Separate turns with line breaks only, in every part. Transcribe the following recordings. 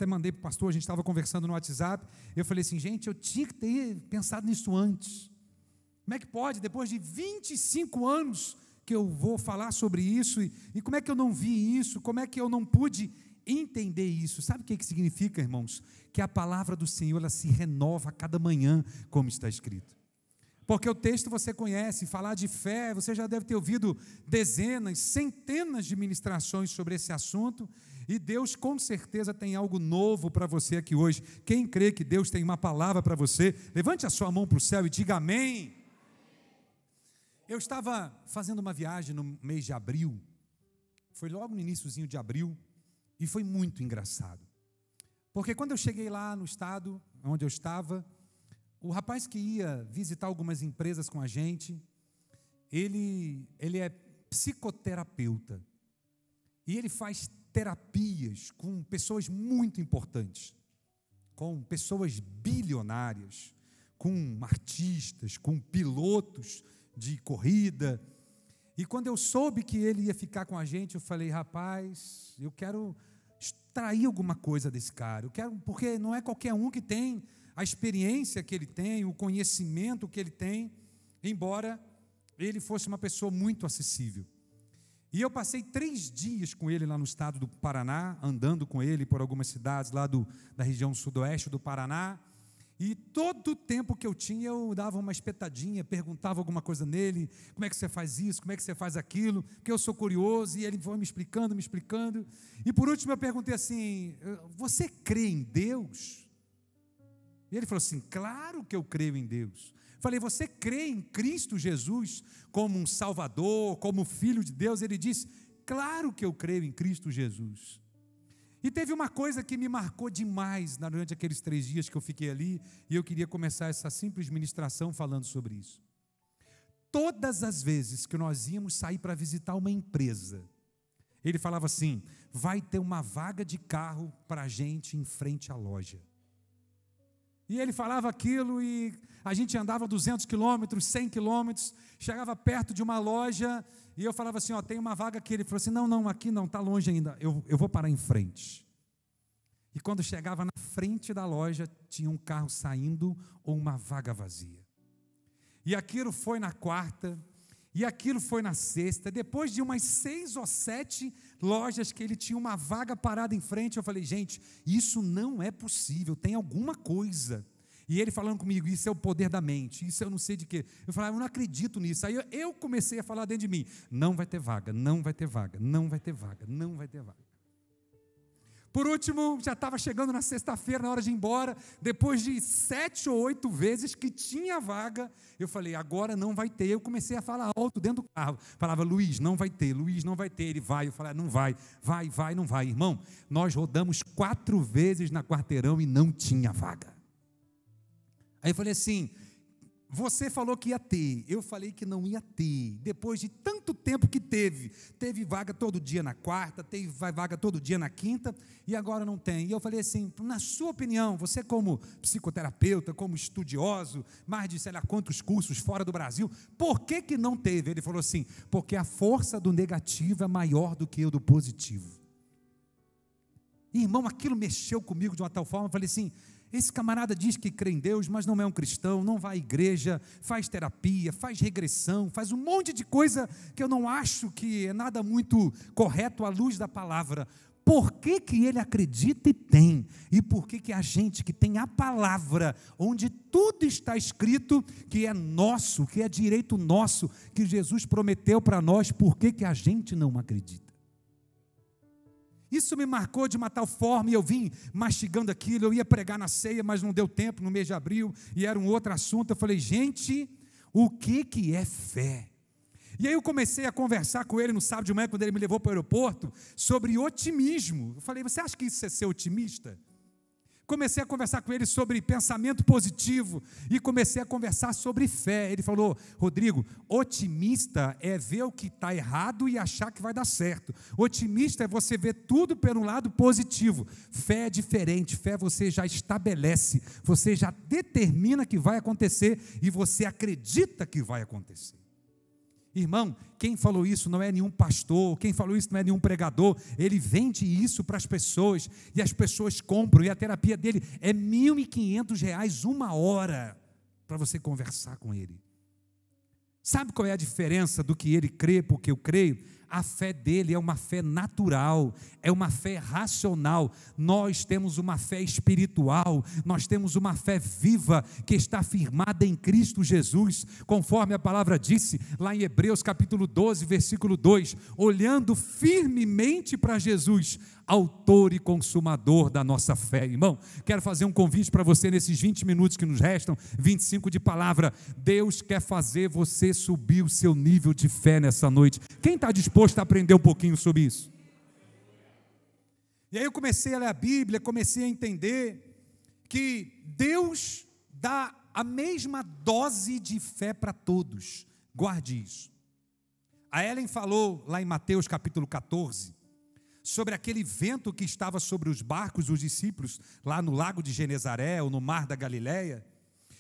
até mandei para o pastor, a gente estava conversando no WhatsApp, eu falei assim, gente, eu tinha que ter pensado nisso antes. Como é que pode, depois de 25 anos, que eu vou falar sobre isso, e como é que eu não vi isso, como é que eu não pude entender isso? Sabe o que significa, irmãos? Que a palavra do Senhor, ela se renova a cada manhã, como está escrito. Porque o texto você conhece, falar de fé, você já deve ter ouvido dezenas, centenas de ministrações sobre esse assunto, e Deus com certeza tem algo novo para você aqui hoje. Quem crê que Deus tem uma palavra para você, levante a sua mão para o céu e diga amém. Eu estava fazendo uma viagem no mês de abril, foi logo no iniciozinho de abril, e foi muito engraçado. Porque quando eu cheguei lá no estado onde eu estava, o rapaz que ia visitar algumas empresas com a gente, ele é psicoterapeuta. E ele faz terapias com pessoas muito importantes, com pessoas bilionárias, com artistas, com pilotos de corrida. E quando eu soube que ele ia ficar com a gente, eu falei, rapaz, eu quero extrair alguma coisa desse cara. Eu quero, porque não é qualquer um que tem a experiência que ele tem, o conhecimento que ele tem, embora ele fosse uma pessoa muito acessível. E eu passei 3 dias com ele lá no estado do Paraná, andando com ele por algumas cidades lá da região sudoeste do Paraná, e todo o tempo que eu tinha, eu dava uma espetadinha, perguntava alguma coisa nele, como é que você faz isso, como é que você faz aquilo, porque eu sou curioso, e ele foi me explicando, e por último eu perguntei assim, você crê em Deus? E ele falou assim, claro que eu creio em Deus. Falei, você crê em Cristo Jesus como um Salvador, como Filho de Deus? Ele disse, claro que eu creio em Cristo Jesus. E teve uma coisa que me marcou demais durante aqueles 3 dias que eu fiquei ali, e eu queria começar essa simples ministração falando sobre isso. Todas as vezes que nós íamos sair para visitar uma empresa, ele falava assim, vai ter uma vaga de carro para a gente em frente à loja. E ele falava aquilo e a gente andava 200 quilômetros, 100 quilômetros, chegava perto de uma loja e eu falava assim, tem uma vaga aqui. Ele falou assim, não, aqui não, está longe ainda, eu vou parar em frente. E quando chegava na frente da loja, tinha um carro saindo ou uma vaga vazia. E aquilo foi na quarta, e aquilo foi na sexta, depois de umas 6 ou 7 lojas que ele tinha uma vaga parada em frente, eu falei, gente, isso não é possível, tem alguma coisa. E ele falando comigo, isso é o poder da mente, isso eu não sei de quê. Eu falei, eu não acredito nisso. Aí eu comecei a falar dentro de mim, não vai ter vaga, não vai ter vaga, não vai ter vaga, não vai ter vaga. Por último, já estava chegando na sexta-feira, na hora de ir embora, depois de 7 ou 8 vezes que tinha vaga, eu falei, agora não vai ter. Eu comecei a falar alto dentro do carro, falava, Luiz, não vai ter, ele vai. Eu falei, não vai, não vai. Irmão, nós rodamos 4 vezes na Quarteirão e não tinha vaga. Aí eu falei assim, você falou que ia ter, eu falei que não ia ter. Depois de tanto tempo que teve vaga todo dia na quarta, teve vaga todo dia na quinta, e agora não tem. E eu falei assim, na sua opinião, você como psicoterapeuta, como estudioso, mais de sei lá quantos cursos fora do Brasil, por que não teve? Ele falou assim, porque a força do negativo é maior do que o do positivo. E, irmão, aquilo mexeu comigo de uma tal forma, eu falei assim, esse camarada diz que crê em Deus, mas não é um cristão, não vai à igreja, faz terapia, faz regressão, faz um monte de coisa que eu não acho que é nada muito correto à luz da palavra. Por que ele acredita e tem? E por que a gente que tem a palavra, onde tudo está escrito, que é nosso, que é direito nosso, que Jesus prometeu para nós, por que a gente não acredita? Isso me marcou de uma tal forma, e eu vim mastigando aquilo, eu ia pregar na ceia, mas não deu tempo, no mês de abril, e era um outro assunto. Eu falei, gente, o que é fé? E aí eu comecei a conversar com ele no sábado de manhã, quando ele me levou para o aeroporto, sobre otimismo. Eu falei, você acha que isso é ser otimista? Comecei a conversar com ele sobre pensamento positivo e comecei a conversar sobre fé. Ele falou, Rodrigo, otimista é ver o que está errado e achar que vai dar certo. Otimista é você ver tudo pelo lado positivo. Fé é diferente, fé você já estabelece, você já determina que vai acontecer e você acredita que vai acontecer. Irmão, quem falou isso não é nenhum pastor, quem falou isso não é nenhum pregador, ele vende isso para as pessoas, e as pessoas compram, e a terapia dele é R$ 1.500 uma hora, para você conversar com ele. Sabe qual é a diferença do que ele crê para o que eu creio? A fé dele é uma fé natural, é uma fé racional. Nós temos uma fé espiritual, nós temos uma fé viva que está firmada em Cristo Jesus, conforme a palavra disse lá em Hebreus capítulo 12, versículo 2, olhando firmemente para Jesus, autor e consumador da nossa fé. Irmão, quero fazer um convite para você nesses 20 minutos que nos restam, 25 de palavra. Deus quer fazer você subir o seu nível de fé nessa noite. Quem está disposto a aprender um pouquinho sobre isso? E aí eu comecei a ler a Bíblia, comecei a entender que Deus dá a mesma dose de fé para todos. Guarde isso. A Ellen falou lá em Mateus capítulo 14, sobre aquele vento que estava sobre os barcos dos discípulos, lá no lago de Genezaré, ou no mar da Galileia.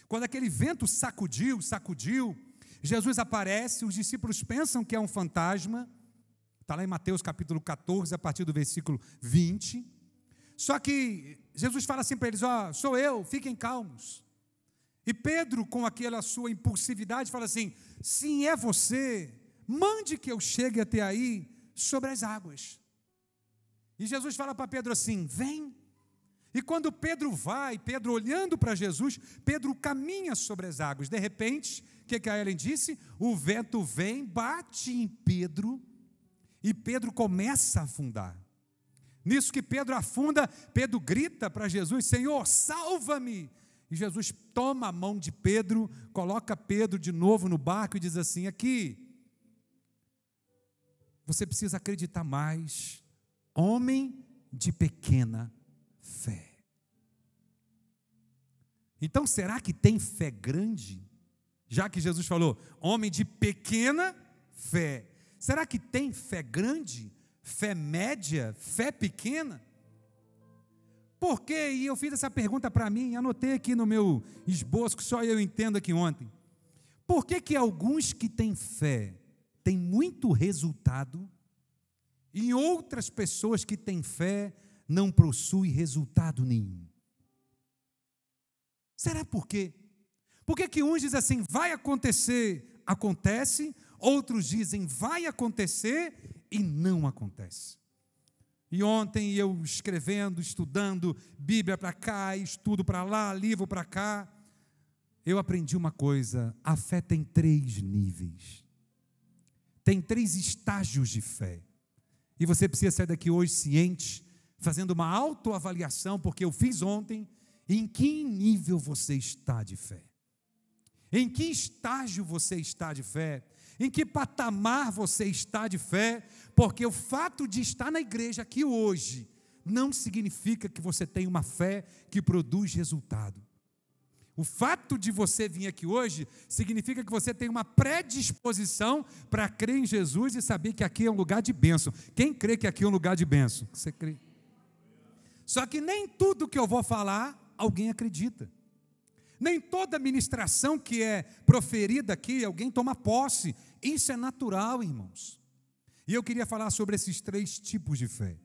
Quando aquele vento sacudiu, Jesus aparece, os discípulos pensam que é um fantasma, está lá em Mateus capítulo 14, a partir do versículo 20, só que Jesus fala assim para eles, sou eu, fiquem calmos. E Pedro, com aquela sua impulsividade, fala assim, sim, é você, mande que eu chegue até aí, sobre as águas. E Jesus fala para Pedro assim, vem. E quando Pedro vai, Pedro olhando para Jesus, Pedro caminha sobre as águas. De repente, o que a Ellen disse? O vento vem, bate em Pedro, e Pedro começa a afundar. Nisso que Pedro afunda, Pedro grita para Jesus, Senhor, salva-me. E Jesus toma a mão de Pedro, coloca Pedro de novo no barco e diz assim, aqui, você precisa acreditar mais, homem de pequena fé. Então, será que tem fé grande? Já que Jesus falou, homem de pequena fé. Será que tem fé grande? Fé média? Fé pequena? Por quê? E eu fiz essa pergunta para mim, anotei aqui no meu esboço, que só eu entendo aqui ontem. Por que alguns que têm fé têm muito resultado, e outras pessoas que têm fé não possuem resultado nenhum? Será por quê? Por que uns dizem assim, vai acontecer, acontece, outros dizem, vai acontecer e não acontece? E ontem eu escrevendo, estudando, Bíblia para cá, estudo para lá, livro para cá, eu aprendi uma coisa, a fé tem 3 níveis, tem 3 estágios de fé. E você precisa sair daqui hoje ciente, fazendo uma autoavaliação, porque eu fiz ontem, em que nível você está de fé? Em que estágio você está de fé? Em que patamar você está de fé? Porque o fato de estar na igreja aqui hoje, não significa que você tem uma fé que produz resultado. O fato de você vir aqui hoje, significa que você tem uma predisposição para crer em Jesus e saber que aqui é um lugar de bênção. Quem crê que aqui é um lugar de bênção? Você crê? Só que nem tudo que eu vou falar, alguém acredita. Nem toda ministração que é proferida aqui, alguém toma posse. Isso é natural, irmãos. E eu queria falar sobre esses 3 tipos de fé.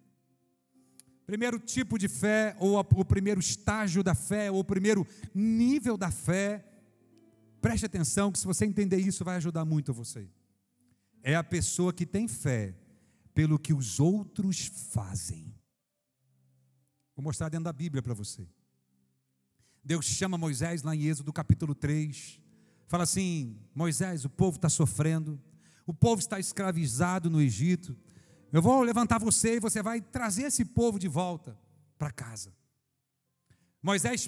Primeiro tipo de fé, ou o primeiro estágio da fé, ou o primeiro nível da fé, preste atenção que se você entender isso vai ajudar muito você. É a pessoa que tem fé pelo que os outros fazem. Vou mostrar dentro da Bíblia para você. Deus chama Moisés lá em Êxodo capítulo 3, fala assim, Moisés, o povo está sofrendo, o povo está escravizado no Egito, eu vou levantar você e você vai trazer esse povo de volta para casa. Moisés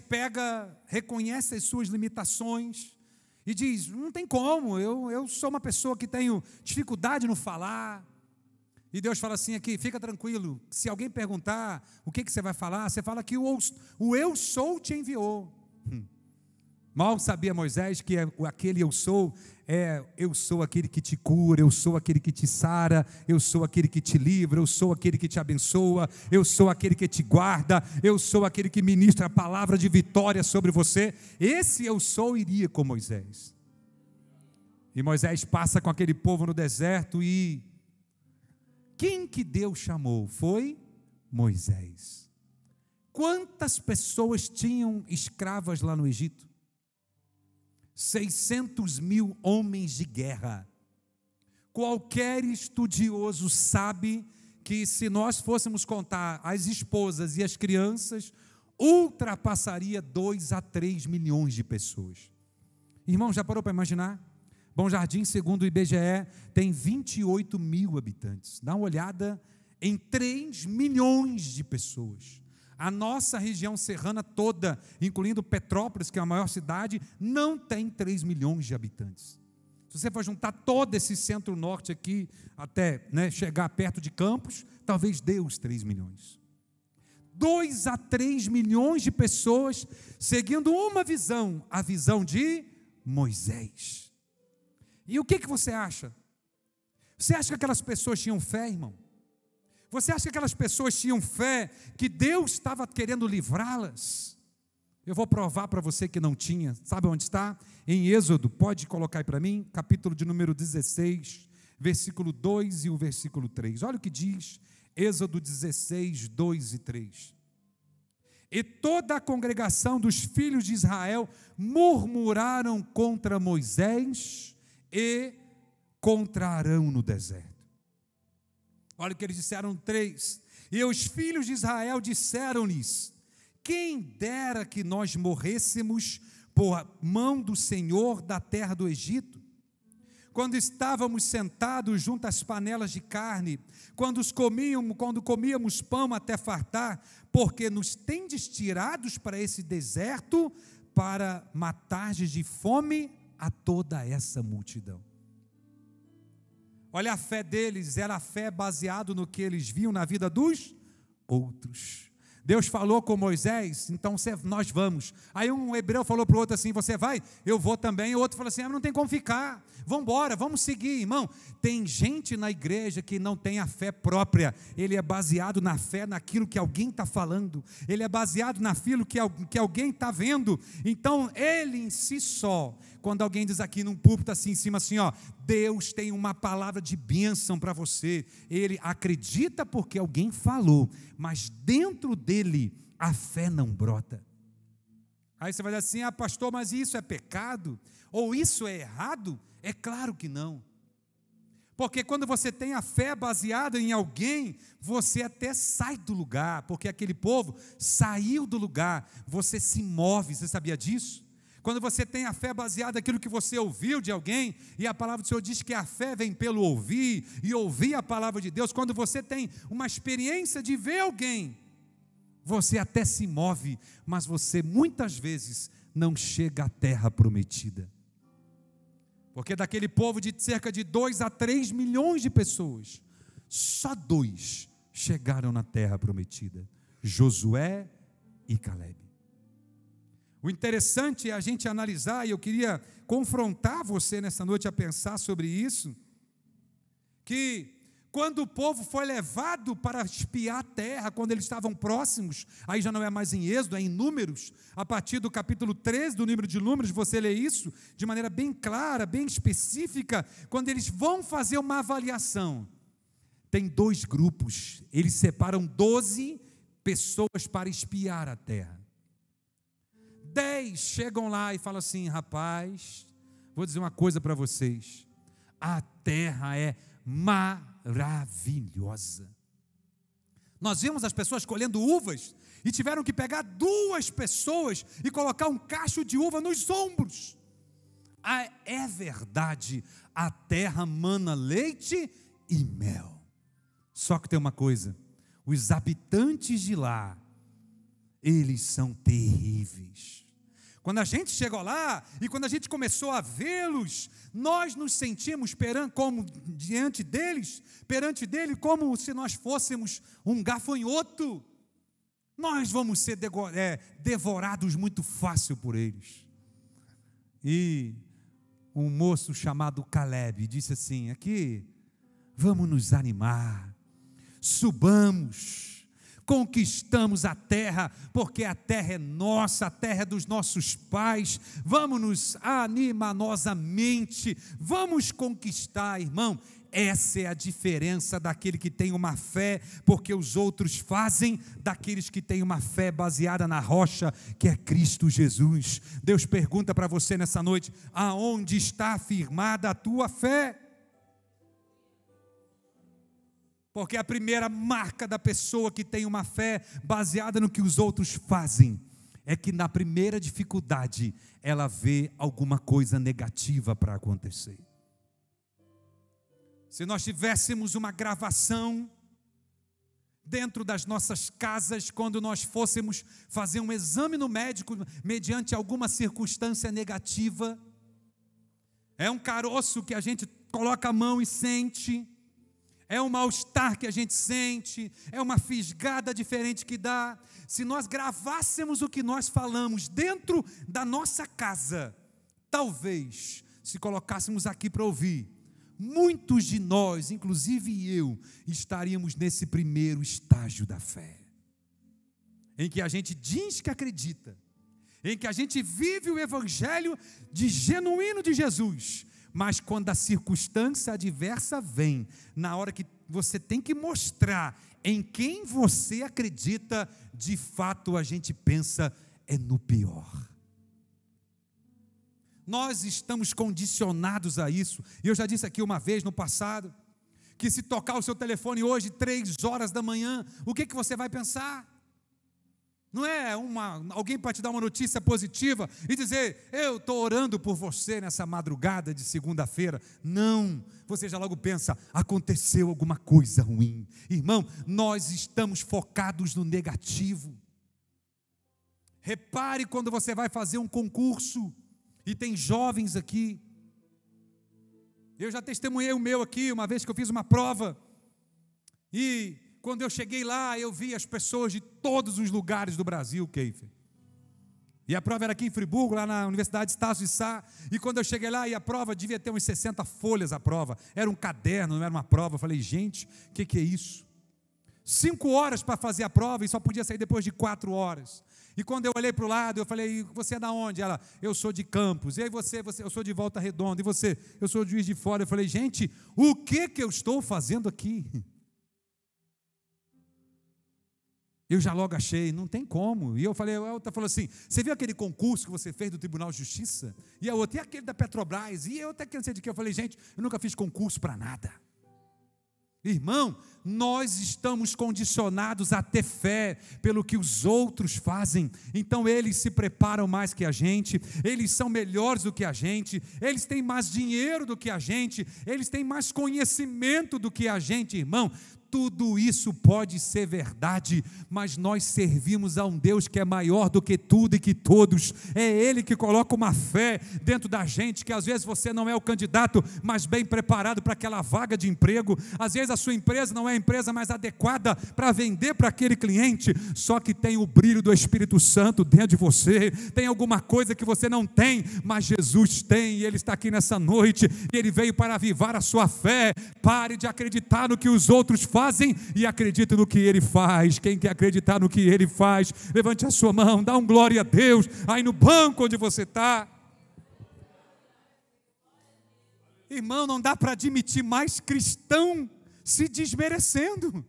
reconhece as suas limitações e diz, não tem como, eu sou uma pessoa que tenho dificuldade no falar. E Deus fala assim aqui, fica tranquilo, se alguém perguntar o que você vai falar, você fala que o eu sou te enviou. Mal sabia Moisés que aquele eu sou aquele que te cura, eu sou aquele que te sara, eu sou aquele que te livra, eu sou aquele que te abençoa, eu sou aquele que te guarda, eu sou aquele que ministra a palavra de vitória sobre você. Esse eu sou iria com Moisés. E Moisés passa com aquele povo no deserto e quem que Deus chamou? Foi Moisés. Quantas pessoas tinham escravas lá no Egito? 600.000 homens de guerra. Qualquer estudioso sabe que se nós fôssemos contar as esposas e as crianças, ultrapassaria 2 a 3 milhões de pessoas. Irmão, já parou para imaginar? Bom Jardim, segundo o IBGE, tem 28 mil habitantes. Dá uma olhada em 3 milhões de pessoas. A nossa região serrana toda, incluindo Petrópolis, que é a maior cidade, não tem 3 milhões de habitantes. Se você for juntar todo esse centro-norte aqui, até chegar perto de Campos, talvez dê os 3 milhões. 2 a 3 milhões de pessoas seguindo uma visão, a visão de Moisés. E o que você acha? Você acha que aquelas pessoas tinham fé, irmão? Você acha que aquelas pessoas tinham fé que Deus estava querendo livrá-las? Eu vou provar para você que não tinha. Sabe onde está? Em Êxodo, pode colocar aí para mim, capítulo de número 16, versículo 2 e o versículo 3. Olha o que diz Êxodo 16, 2 e 3. E toda a congregação dos filhos de Israel murmuraram contra Moisés e contra Arão no deserto. Olha o que eles disseram 3. E os filhos de Israel disseram-lhes: quem dera que nós morrêssemos por mão do Senhor da terra do Egito, quando estávamos sentados junto às panelas de carne, quando comíamos pão até fartar, porque nos tendes tirados para esse deserto para matardes de fome a toda essa multidão. Olha, a fé deles era a fé baseada no que eles viam na vida dos outros. Deus falou com Moisés, então nós vamos. Aí um hebreu falou para o outro assim: você vai? Eu vou também. O outro falou assim: não tem como ficar, vamos embora, vamos seguir. Irmão, tem gente na igreja que não tem a fé própria. Ele é baseado na fé, naquilo que alguém está falando. Ele é baseado naquilo que alguém está vendo. Então ele em si só, quando alguém diz aqui num púlpito assim em cima assim, ó, Deus tem uma palavra de bênção para você, ele acredita porque alguém falou, mas dentro dele a fé não brota. Aí você vai dizer assim: ah, pastor, mas isso é pecado? Ou isso é errado? É claro que não. Porque quando você tem a fé baseada em alguém, você até sai do lugar, porque aquele povo saiu do lugar, você se move. Você sabia disso? Quando você tem a fé baseada naquilo que você ouviu de alguém, e a palavra do Senhor diz que a fé vem pelo ouvir, e ouvir a palavra de Deus, quando você tem uma experiência de ver alguém, você até se move, mas você muitas vezes não chega à terra prometida. Porque daquele povo de cerca de 2 a 3 milhões de pessoas, só 2 chegaram na terra prometida: Josué e Caleb. O interessante é a gente analisar, e eu queria confrontar você nessa noite a pensar sobre isso, que quando o povo foi levado para espiar a terra, quando eles estavam próximos, aí já não é mais em Êxodo, é em Números, a partir do capítulo 13 do livro de Números, você lê isso de maneira bem clara, bem específica, quando eles vão fazer uma avaliação, tem 2 grupos, eles separam 12 pessoas para espiar a terra. 10 chegam lá e falam assim: rapaz, vou dizer uma coisa para vocês, a terra é maravilhosa. Nós vimos as pessoas colhendo uvas e tiveram que pegar 2 pessoas e colocar um cacho de uva nos ombros. É verdade, a terra mana leite e mel. Só que tem uma coisa: os habitantes de lá, eles são terríveis. Quando a gente chegou lá e quando a gente começou a vê-los, nós nos sentimos diante dele, como se nós fôssemos um gafanhoto. Nós vamos ser devorados muito fácil por eles. E um moço chamado Caleb disse assim: aqui, vamos nos animar, subamos, conquistamos a terra, porque a terra é nossa, a terra é dos nossos pais. Vamos nos animosamente, vamos conquistar, irmão. Essa é a diferença daquele que tem uma fé, porque os outros fazem, daqueles que têm uma fé baseada na rocha, que é Cristo Jesus. Deus pergunta para você nessa noite: aonde está firmada a tua fé? Porque a primeira marca da pessoa que tem uma fé baseada no que os outros fazem, é que na primeira dificuldade, ela vê alguma coisa negativa para acontecer. Se nós tivéssemos uma gravação dentro das nossas casas, quando nós fôssemos fazer um exame no médico, mediante alguma circunstância negativa, é um caroço que a gente coloca a mão e sente, é um mal-estar que a gente sente, é uma fisgada diferente que dá. Se nós gravássemos o que nós falamos dentro da nossa casa, talvez, se colocássemos aqui para ouvir, muitos de nós, inclusive eu, estaríamos nesse primeiro estágio da fé, em que a gente diz que acredita, em que a gente vive o evangelho genuíno de Jesus, mas quando a circunstância adversa vem, na hora que você tem que mostrar em quem você acredita, de fato a gente pensa é no pior. Nós estamos condicionados a isso. E eu já disse aqui uma vez no passado, que se tocar o seu telefone hoje, 3 horas da manhã, o que você vai pensar? Não é alguém para te dar uma notícia positiva e dizer: eu estou orando por você nessa madrugada de segunda-feira. Não, você já logo pensa: aconteceu alguma coisa ruim. Irmão, nós estamos focados no negativo. Repare quando você vai fazer um concurso, e tem jovens aqui. Eu já testemunhei o meu aqui, uma vez que eu fiz uma prova, e quando eu cheguei lá, eu vi as pessoas de todos os lugares do Brasil, Keifer. E a prova era aqui em Friburgo, lá na Universidade Estácio de Sá, e quando eu cheguei lá, e a prova devia ter uns 60 folhas a prova, era um caderno, não era uma prova. Eu falei: gente, o que é isso? 5 horas para fazer a prova, e só podia sair depois de 4 horas. E quando eu olhei para o lado, eu falei: você é da onde? Ela: eu sou de Campos. E aí você, eu sou de Volta Redonda. E você? Eu sou de Juiz de Fora. Eu falei: gente, o que eu estou fazendo aqui? Eu já logo achei, não tem como. E eu falei, a outra falou assim: você viu aquele concurso que você fez do Tribunal de Justiça? E a outra: e aquele da Petrobras? E eu até cansei de que eu falei: gente, eu nunca fiz concurso para nada. Irmão, nós estamos condicionados a ter fé pelo que os outros fazem. Então eles se preparam mais que a gente, eles são melhores do que a gente, eles têm mais dinheiro do que a gente, eles têm mais conhecimento do que a gente, irmão. Tudo isso pode ser verdade, mas nós servimos a um Deus que é maior do que tudo e que todos. É Ele que coloca uma fé dentro da gente, que às vezes você não é o candidato mais bem preparado para aquela vaga de emprego, às vezes a sua empresa não é a empresa mais adequada para vender para aquele cliente, só que tem o brilho do Espírito Santo dentro de você, tem alguma coisa que você não tem, mas Jesus tem, e Ele está aqui nessa noite, e Ele veio para avivar a sua fé. Pare de acreditar no que os outros fazem e acredite no que Ele faz. Quem quer acreditar no que Ele faz, levante a sua mão, dá um glória a Deus aí no banco onde você está. Irmão, não dá para admitir mais cristão se desmerecendo.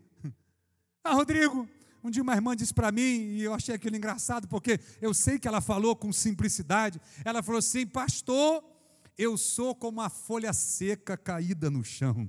Rodrigo, um dia uma irmã disse para mim, e eu achei aquilo engraçado, porque eu sei que ela falou com simplicidade. Ela falou assim: pastor, eu sou como uma folha seca caída no chão.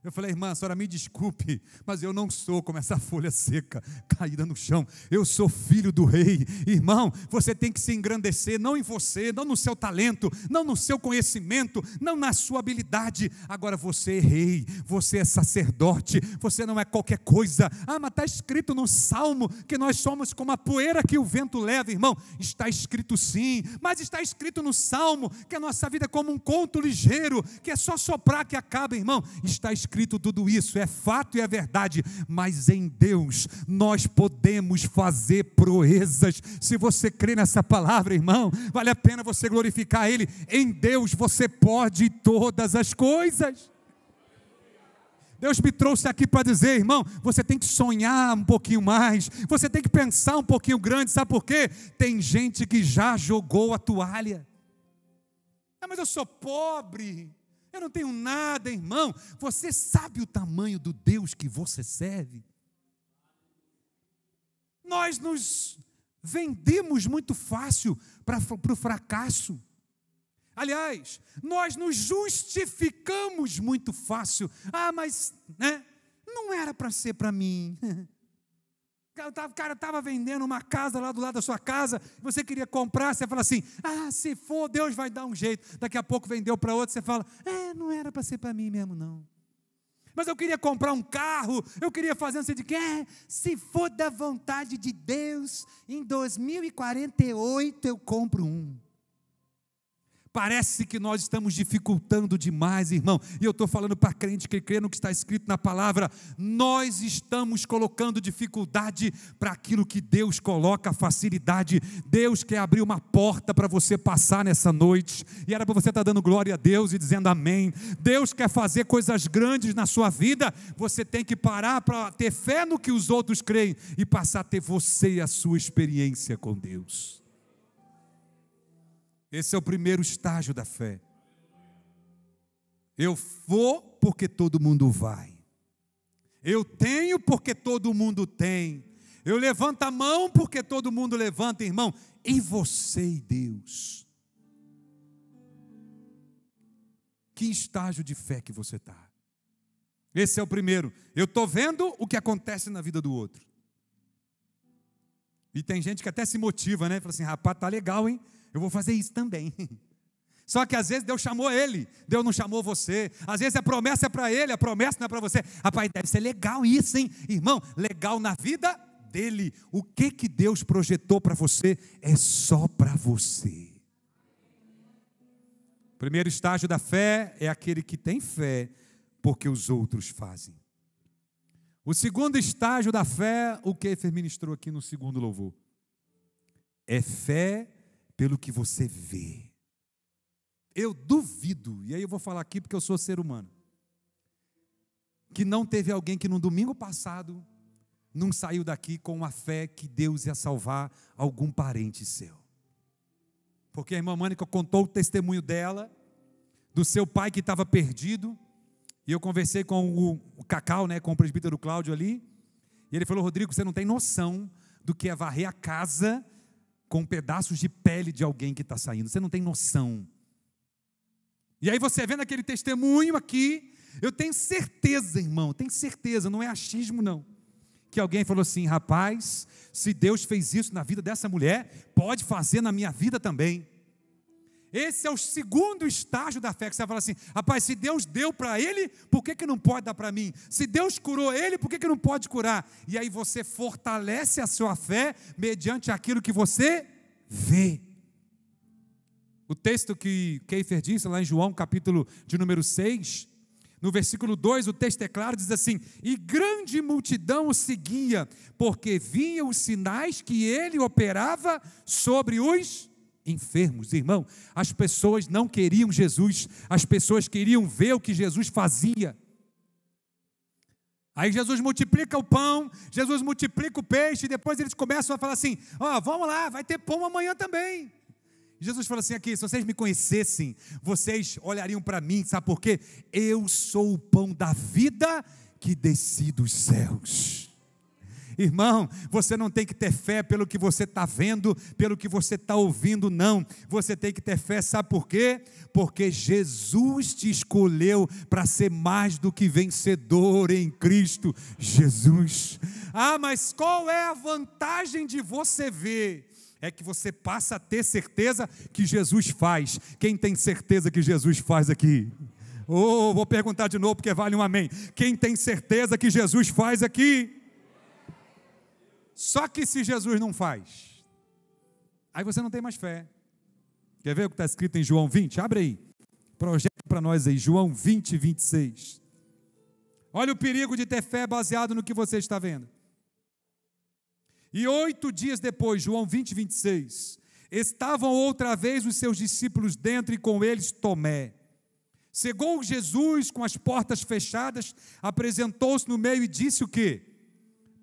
Eu falei: irmã, a senhora me desculpe, mas eu não sou como essa folha seca caída no chão. Eu sou filho do rei. Irmão, você tem que se engrandecer, não em você, não no seu talento, não no seu conhecimento, não na sua habilidade. Agora você é rei, você é sacerdote, você não é qualquer coisa. Mas está escrito no Salmo que nós somos como a poeira que o vento leva. Irmão, está escrito sim, mas está escrito no Salmo que a nossa vida é como um conto ligeiro, que é só soprar que acaba. Irmão, está escrito tudo isso, é fato e é verdade, mas em Deus nós podemos fazer proezas. Se você crê nessa palavra, irmão, vale a pena você glorificar Ele. Em Deus você pode todas as coisas. Deus me trouxe aqui para dizer, irmão, você tem que sonhar um pouquinho mais, você tem que pensar um pouquinho grande, sabe por quê? Tem gente que já jogou a toalha. Mas eu sou pobre, eu não tenho nada, irmão. Você sabe o tamanho do Deus que você serve? Nós nos vendemos muito fácil para o fracasso. Aliás, nós nos justificamos muito fácil. Mas não era para ser para mim. O cara estava vendendo uma casa lá do lado da sua casa, você queria comprar, você fala assim, se for, Deus vai dar um jeito. Daqui a pouco vendeu para outro, você fala, não era para ser para mim mesmo não. Mas eu queria comprar um carro, eu queria fazer não sei de quê. Se for da vontade de Deus, em 2048 eu compro um. Parece que nós estamos dificultando demais, irmão. E eu estou falando para crente que crê no que está escrito na palavra. Nós estamos colocando dificuldade para aquilo que Deus coloca facilidade. Deus quer abrir uma porta para você passar nessa noite. E era para você estar dando glória a Deus e dizendo amém. Deus quer fazer coisas grandes na sua vida. Você tem que parar para ter fé no que os outros creem e passar a ter você e a sua experiência com Deus. Esse é o primeiro estágio da fé. Eu vou porque todo mundo vai. Eu tenho porque todo mundo tem. Eu levanto a mão porque todo mundo levanta, irmão. E você e Deus? Que estágio de fé que você está? Esse é o primeiro. Eu estou vendo o que acontece na vida do outro. E tem gente que até se motiva, né? Fala assim, rapaz, tá legal, hein? Eu vou fazer isso também. Só que às vezes Deus chamou ele, Deus não chamou você. Às vezes a promessa é para ele, a promessa não é para você. Rapaz, deve ser legal isso, hein? Irmão, legal na vida dele. O que Deus projetou para você é só para você. O primeiro estágio da fé é aquele que tem fé porque os outros fazem. O segundo estágio da fé, o que Keifer ministrou aqui no segundo louvor, é fé pelo que você vê. Eu duvido, e aí eu vou falar aqui porque eu sou ser humano, que não teve alguém que no domingo passado não saiu daqui com a fé que Deus ia salvar algum parente seu. Porque a irmã Mônica contou o testemunho dela, do seu pai que estava perdido, e eu conversei com o Cacau, com o presbítero Cláudio ali, e ele falou, Rodrigo, você não tem noção do que é varrer a casa com pedaços de pele de alguém que está saindo, você não tem noção. E aí você vendo aquele testemunho aqui, eu tenho certeza, irmão, tenho certeza, não é achismo não, que alguém falou assim, rapaz, se Deus fez isso na vida dessa mulher, pode fazer na minha vida também. Esse é o segundo estágio da fé, que você fala assim, rapaz, se Deus deu para ele, por que não pode dar para mim? Se Deus curou ele, por que não pode curar? E aí você fortalece a sua fé, mediante aquilo que você vê. O texto que Keifer disse, lá em João, capítulo de número 6, no versículo 2, o texto é claro, diz assim, e grande multidão o seguia, porque via os sinais que ele operava sobre os enfermos. Irmão, as pessoas não queriam Jesus, as pessoas queriam ver o que Jesus fazia. Aí Jesus multiplica o pão, Jesus multiplica o peixe, e depois eles começam a falar assim, vamos lá, vai ter pão amanhã também. Jesus fala assim aqui, se vocês me conhecessem, vocês olhariam para mim, sabe por quê? Eu sou o pão da vida que desci dos céus. Irmão, você não tem que ter fé pelo que você está vendo, pelo que você está ouvindo, não. Você tem que ter fé, sabe por quê? Porque Jesus te escolheu para ser mais do que vencedor em Cristo Jesus. Mas qual é a vantagem de você ver? É que você passa a ter certeza que Jesus faz. Quem tem certeza que Jesus faz aqui? Vou perguntar de novo porque vale um amém. Quem tem certeza que Jesus faz aqui? Só que se Jesus não faz, aí você não tem mais fé. Quer ver o que está escrito em João 20? Abre aí, projeta para nós aí, João 20, 26. Olha o perigo de ter fé baseado no que você está vendo. E 8 dias depois, João 20, 26, estavam outra vez os seus discípulos dentro e com eles Tomé. Chegou Jesus com as portas fechadas, apresentou-se no meio e disse o quê?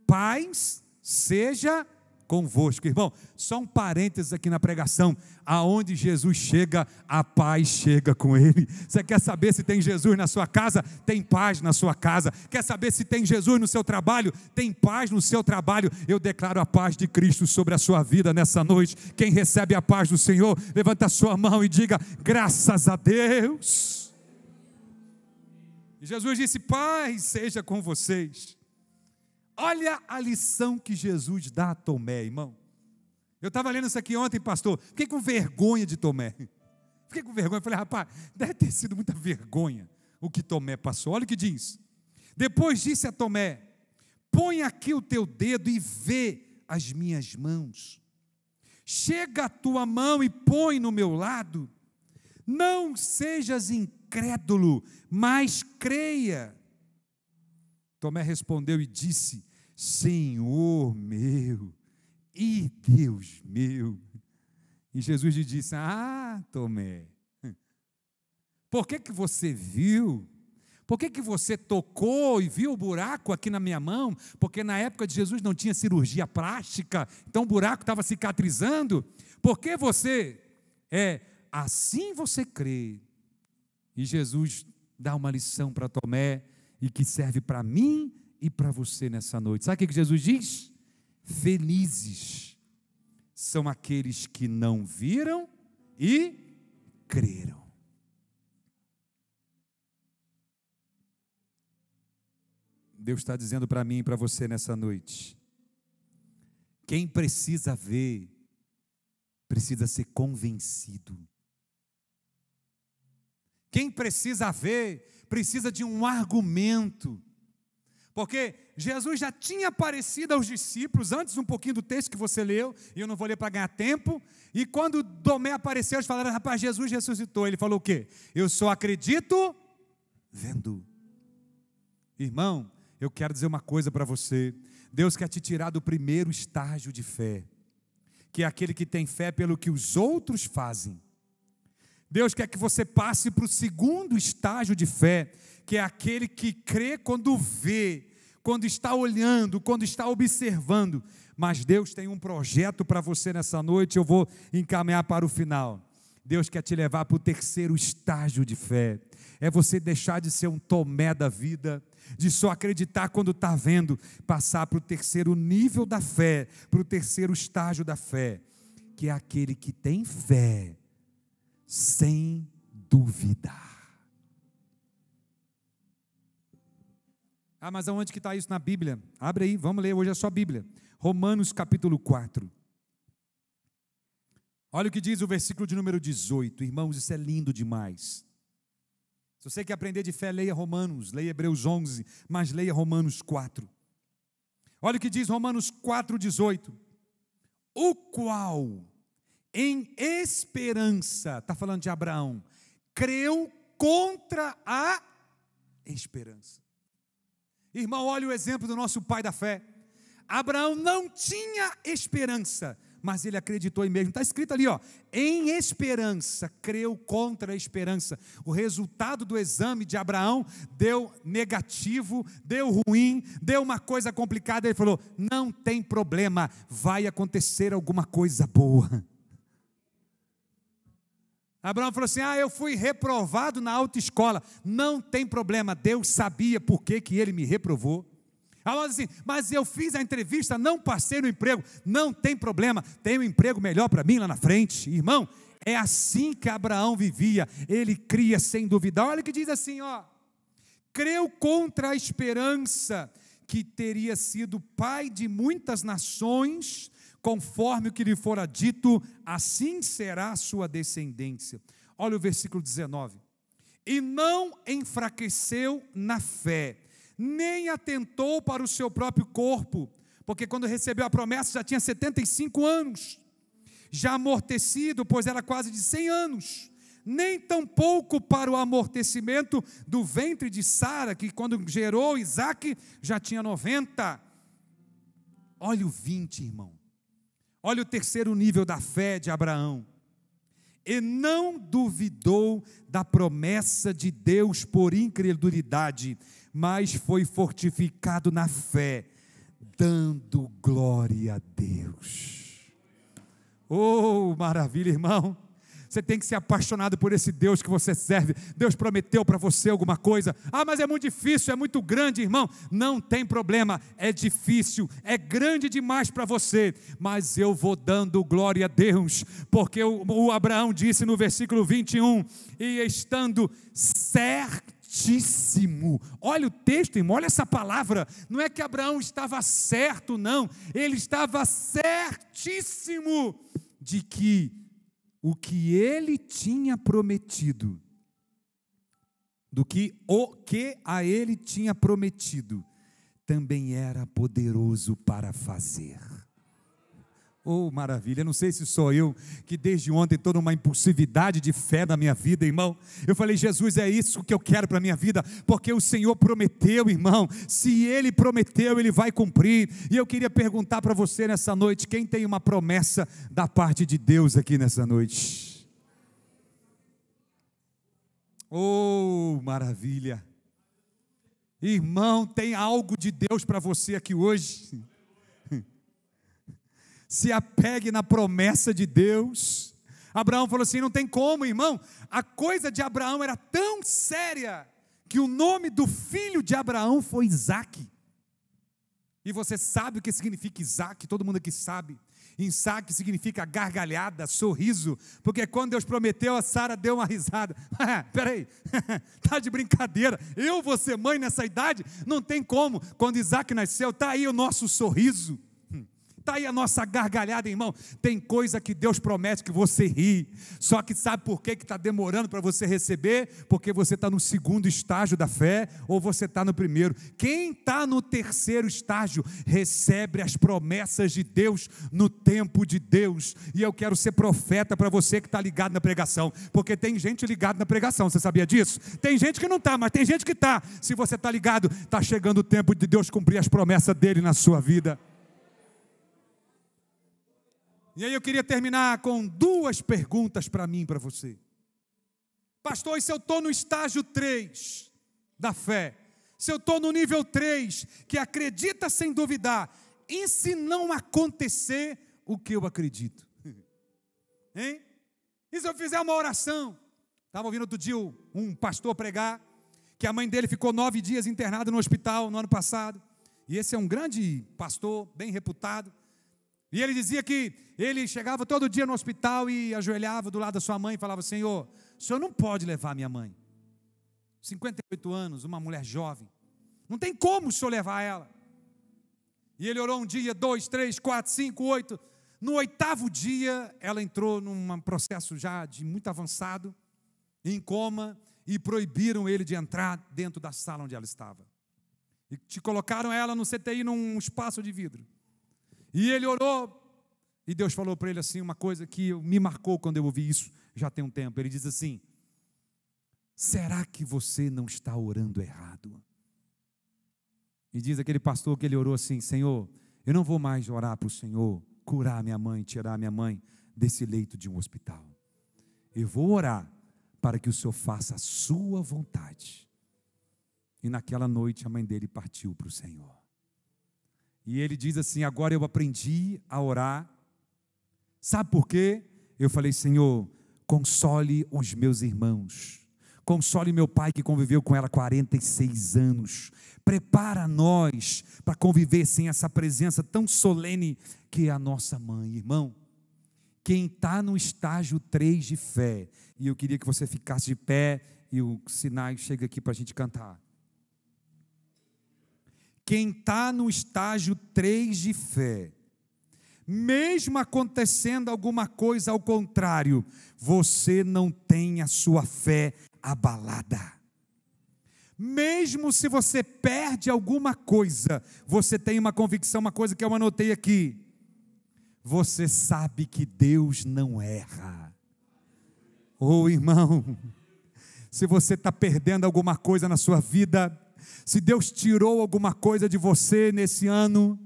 Paz seja convosco. Irmão, só um parênteses aqui na pregação. Aonde Jesus chega, a paz chega com ele. Você quer saber se tem Jesus na sua casa? Tem paz na sua casa. Quer saber se tem Jesus no seu trabalho? Tem paz no seu trabalho. Eu declaro a paz de Cristo sobre a sua vida nessa noite. Quem recebe a paz do Senhor, levanta a sua mão e diga: graças a Deus. E Jesus disse: paz seja com vocês. Olha a lição que Jesus dá a Tomé, irmão. Eu estava lendo isso aqui ontem, pastor. Fiquei com vergonha de Tomé. Fiquei com vergonha. Falei: rapaz, deve ter sido muita vergonha o que Tomé passou. Olha o que diz. Depois disse a Tomé: põe aqui o teu dedo e vê as minhas mãos. Chega a tua mão e põe no meu lado. Não sejas incrédulo, mas creia. Tomé respondeu e disse: Senhor meu e Deus meu. E Jesus lhe disse: ah, Tomé, por que você viu? Por que você tocou e viu o buraco aqui na minha mão? Porque na época de Jesus não tinha cirurgia plástica, então o buraco estava cicatrizando. Por que você assim você crê? E Jesus dá uma lição para Tomé e que serve para mim e para você nessa noite. Sabe o que Jesus diz? Felizes são aqueles que não viram e creram. Deus está dizendo para mim e para você nessa noite: quem precisa ver, precisa ser convencido. Quem precisa ver, precisa de um argumento. Porque Jesus já tinha aparecido aos discípulos, antes um pouquinho do texto que você leu, e eu não vou ler para ganhar tempo, e quando Tomé apareceu, eles falaram: rapaz, Jesus ressuscitou. Ele falou o quê? Eu só acredito vendo. Irmão, eu quero dizer uma coisa para você. Deus quer te tirar do primeiro estágio de fé, que é aquele que tem fé pelo que os outros fazem. Deus quer que você passe para o segundo estágio de fé, que é aquele que crê quando vê, quando está olhando, quando está observando. Mas Deus tem um projeto para você nessa noite, eu vou encaminhar para o final. Deus quer te levar para o terceiro estágio de fé. É você deixar de ser um Tomé da vida, de só acreditar quando está vendo, passar para o terceiro nível da fé, para o terceiro estágio da fé, que é aquele que tem fé sem duvidar. Ah, mas aonde que está isso na Bíblia? Abre aí, vamos ler, hoje é só Bíblia. Romanos capítulo 4. Olha o que diz o versículo de número 18. Irmãos, isso é lindo demais. Se você quer aprender de fé, leia Romanos, leia Hebreus 11, mas leia Romanos 4. Olha o que diz Romanos 4, 18. O qual, em esperança, está falando de Abraão, creu contra a esperança. Irmão, olha o exemplo do nosso pai da fé. Abraão não tinha esperança, mas ele acreditou em mesmo. Está escrito ali, em esperança, creu contra a esperança. O resultado do exame de Abraão deu negativo, deu ruim, deu uma coisa complicada. Ele falou: não tem problema, vai acontecer alguma coisa boa. Abraão falou assim: eu fui reprovado na autoescola. Não tem problema, Deus sabia por que ele me reprovou. Ela disse assim: mas eu fiz a entrevista, não passei no emprego. Não tem problema, tem um emprego melhor para mim lá na frente. Irmão, é assim que Abraão vivia. Ele cria sem duvidar. Olha o que diz assim, creu contra a esperança, que teria sido pai de muitas nações, conforme o que lhe fora dito, assim será a sua descendência. Olha o versículo 19. E não enfraqueceu na fé, nem atentou para o seu próprio corpo, porque quando recebeu a promessa já tinha 75 anos, já amortecido, pois era quase de 100 anos, nem tampouco para o amortecimento do ventre de Sara, que quando gerou Isaque já tinha 90. Olha o 20, irmão. Olha o terceiro nível da fé de Abraão. e não duvidou da promessa de Deus por incredulidade, mas foi fortificado na fé, dando glória a Deus. Oh, maravilha, irmão. Você tem que ser apaixonado por esse Deus que você serve. Deus prometeu para você alguma coisa. Ah, mas é muito difícil, é muito grande, irmão. Não tem problema, é difícil, é grande demais para você. Mas eu vou dando glória a Deus, porque o Abraão disse no versículo 21, e estando certíssimo. Olha o texto, irmão, olha essa palavra. Não é que Abraão estava certo, não. Ele estava certíssimo de que o que ele tinha prometido, do que o que a ele tinha prometido, também era poderoso para fazer. Oh, maravilha, não sei se sou eu, que desde ontem estou numa impulsividade de fé na minha vida, irmão. Eu falei, Jesus, é isso que eu quero para a minha vida, porque o Senhor prometeu, irmão. Se Ele prometeu, Ele vai cumprir. E eu queria perguntar para você nessa noite, quem tem uma promessa da parte de Deus aqui nessa noite? Oh, maravilha. Irmão, tem algo de Deus para você aqui hoje. Se apegue na promessa de Deus. Abraão falou assim, não tem como, irmão. A coisa de Abraão era tão séria, que o nome do filho de Abraão foi Isaque. E você sabe o que significa Isaque, todo mundo aqui sabe. Isaque significa gargalhada, sorriso, porque quando Deus prometeu, a Sara deu uma risada. Peraí, está de brincadeira, eu vou ser mãe nessa idade? Não tem como. Quando Isaque nasceu, está aí o nosso sorriso. Está aí a nossa gargalhada, irmão. Tem coisa que Deus promete que você ri. Só que sabe por que está demorando para você receber? Porque você está no segundo estágio da fé, ou você está no primeiro. Quem está no terceiro estágio, recebe as promessas de Deus no tempo de Deus. E eu quero ser profeta para você que está ligado na pregação. Porque tem gente ligada na pregação, você sabia disso? Tem gente que não está, mas tem gente que está. Se você está ligado, está chegando o tempo de Deus cumprir as promessas dele na sua vida. E aí eu queria terminar com duas perguntas para mim e para você. Pastor, e se eu estou no estágio 3 da fé? Se eu estou no nível 3, que acredita sem duvidar, e se não acontecer o que eu acredito? Hein? E se eu fizer uma oração? Estava ouvindo outro dia um pastor pregar, que a mãe dele ficou 9 dias internada no hospital no ano passado. E esse é um grande pastor, bem reputado. E ele dizia que ele chegava todo dia no hospital e ajoelhava do lado da sua mãe e falava, Senhor, o Senhor não pode levar minha mãe. 58 anos, uma mulher jovem. Não tem como o Senhor levar ela. E ele orou um dia, 2, 3, 4, 5, 8. No 8º dia, ela entrou num processo já de muito avançado, em coma, e proibiram ele de entrar dentro da sala onde ela estava. E te colocaram ela no CTI num espaço de vidro. E ele orou, e Deus falou para ele assim, uma coisa que me marcou quando eu ouvi isso, já tem um tempo. Ele diz assim, será que você não está orando errado? E diz aquele pastor que ele orou assim, Senhor, eu não vou mais orar para o Senhor curar minha mãe, tirar minha mãe desse leito de um hospital. Eu vou orar para que o Senhor faça a sua vontade. E naquela noite a mãe dele partiu para o Senhor. E ele diz assim, agora eu aprendi a orar. Sabe por quê? Eu falei, Senhor, console os meus irmãos. Console meu pai que conviveu com ela 46 anos. Prepara nós para conviver sem essa presença tão solene que é a nossa mãe. Irmão, quem está no estágio 3 de fé, e eu queria que você ficasse de pé e o Sinai chega aqui para a gente cantar. Quem está no estágio 3 de fé, mesmo acontecendo alguma coisa ao contrário, você não tem a sua fé abalada. Mesmo se você perde alguma coisa, você tem uma convicção, uma coisa que eu anotei aqui. Você sabe que Deus não erra. Oh, irmão, se você está perdendo alguma coisa na sua vida, se Deus tirou alguma coisa de você nesse ano,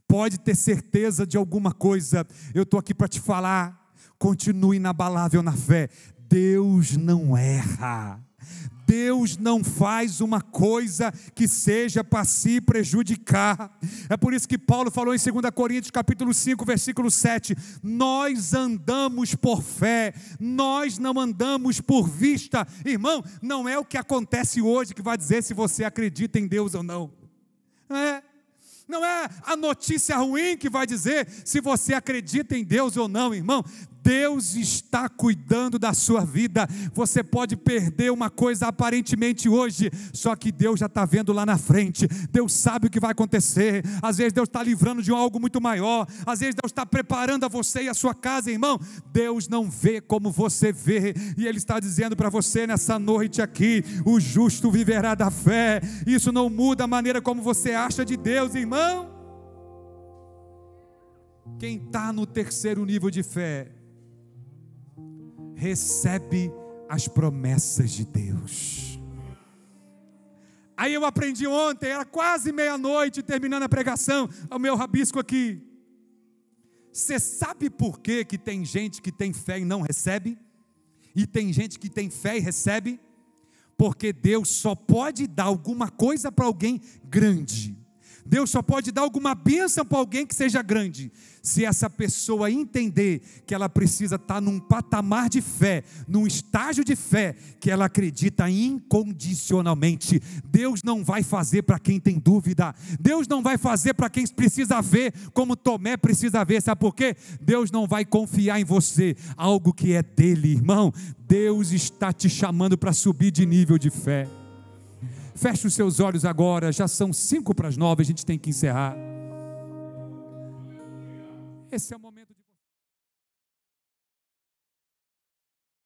pode ter certeza de alguma coisa. Eu estou aqui para te falar, continue inabalável na fé. Deus não erra. Deus não faz uma coisa que seja para se prejudicar. É por isso que Paulo falou em 2 Coríntios capítulo 5, versículo 7, nós andamos por fé, nós não andamos por vista. Irmão, não é o que acontece hoje que vai dizer se você acredita em Deus ou não. Não é a notícia ruim que vai dizer se você acredita em Deus ou não, irmão. Deus está cuidando da sua vida. Você pode perder uma coisa aparentemente hoje, só que Deus já está vendo lá na frente. Deus sabe o que vai acontecer. Às vezes Deus está livrando de algo muito maior. Às vezes Deus está preparando a você e a sua casa, irmão. Deus não vê como você vê, e Ele está dizendo para você nessa noite aqui: o justo viverá da fé. Isso não muda a maneira como você acha de Deus, irmão. Quem está no terceiro nível de fé recebe as promessas de Deus. Aí eu aprendi ontem, era quase meia-noite, terminando a pregação, o meu rabisco aqui. Você sabe por que tem gente que tem fé e não recebe? E tem gente que tem fé e recebe? Porque Deus só pode dar alguma coisa para alguém grande. Deus só pode dar alguma bênção para alguém que seja grande, se essa pessoa entender que ela precisa estar num patamar de fé, num estágio de fé, que ela acredita incondicionalmente. Deus não vai fazer para quem tem dúvida, Deus não vai fazer para quem precisa ver, como Tomé precisa ver. Sabe por quê? Deus não vai confiar em você algo que é dele, irmão. Deus está te chamando para subir de nível de fé. Feche os seus olhos agora, já são 8:55, a gente tem que encerrar. Esse é o momento.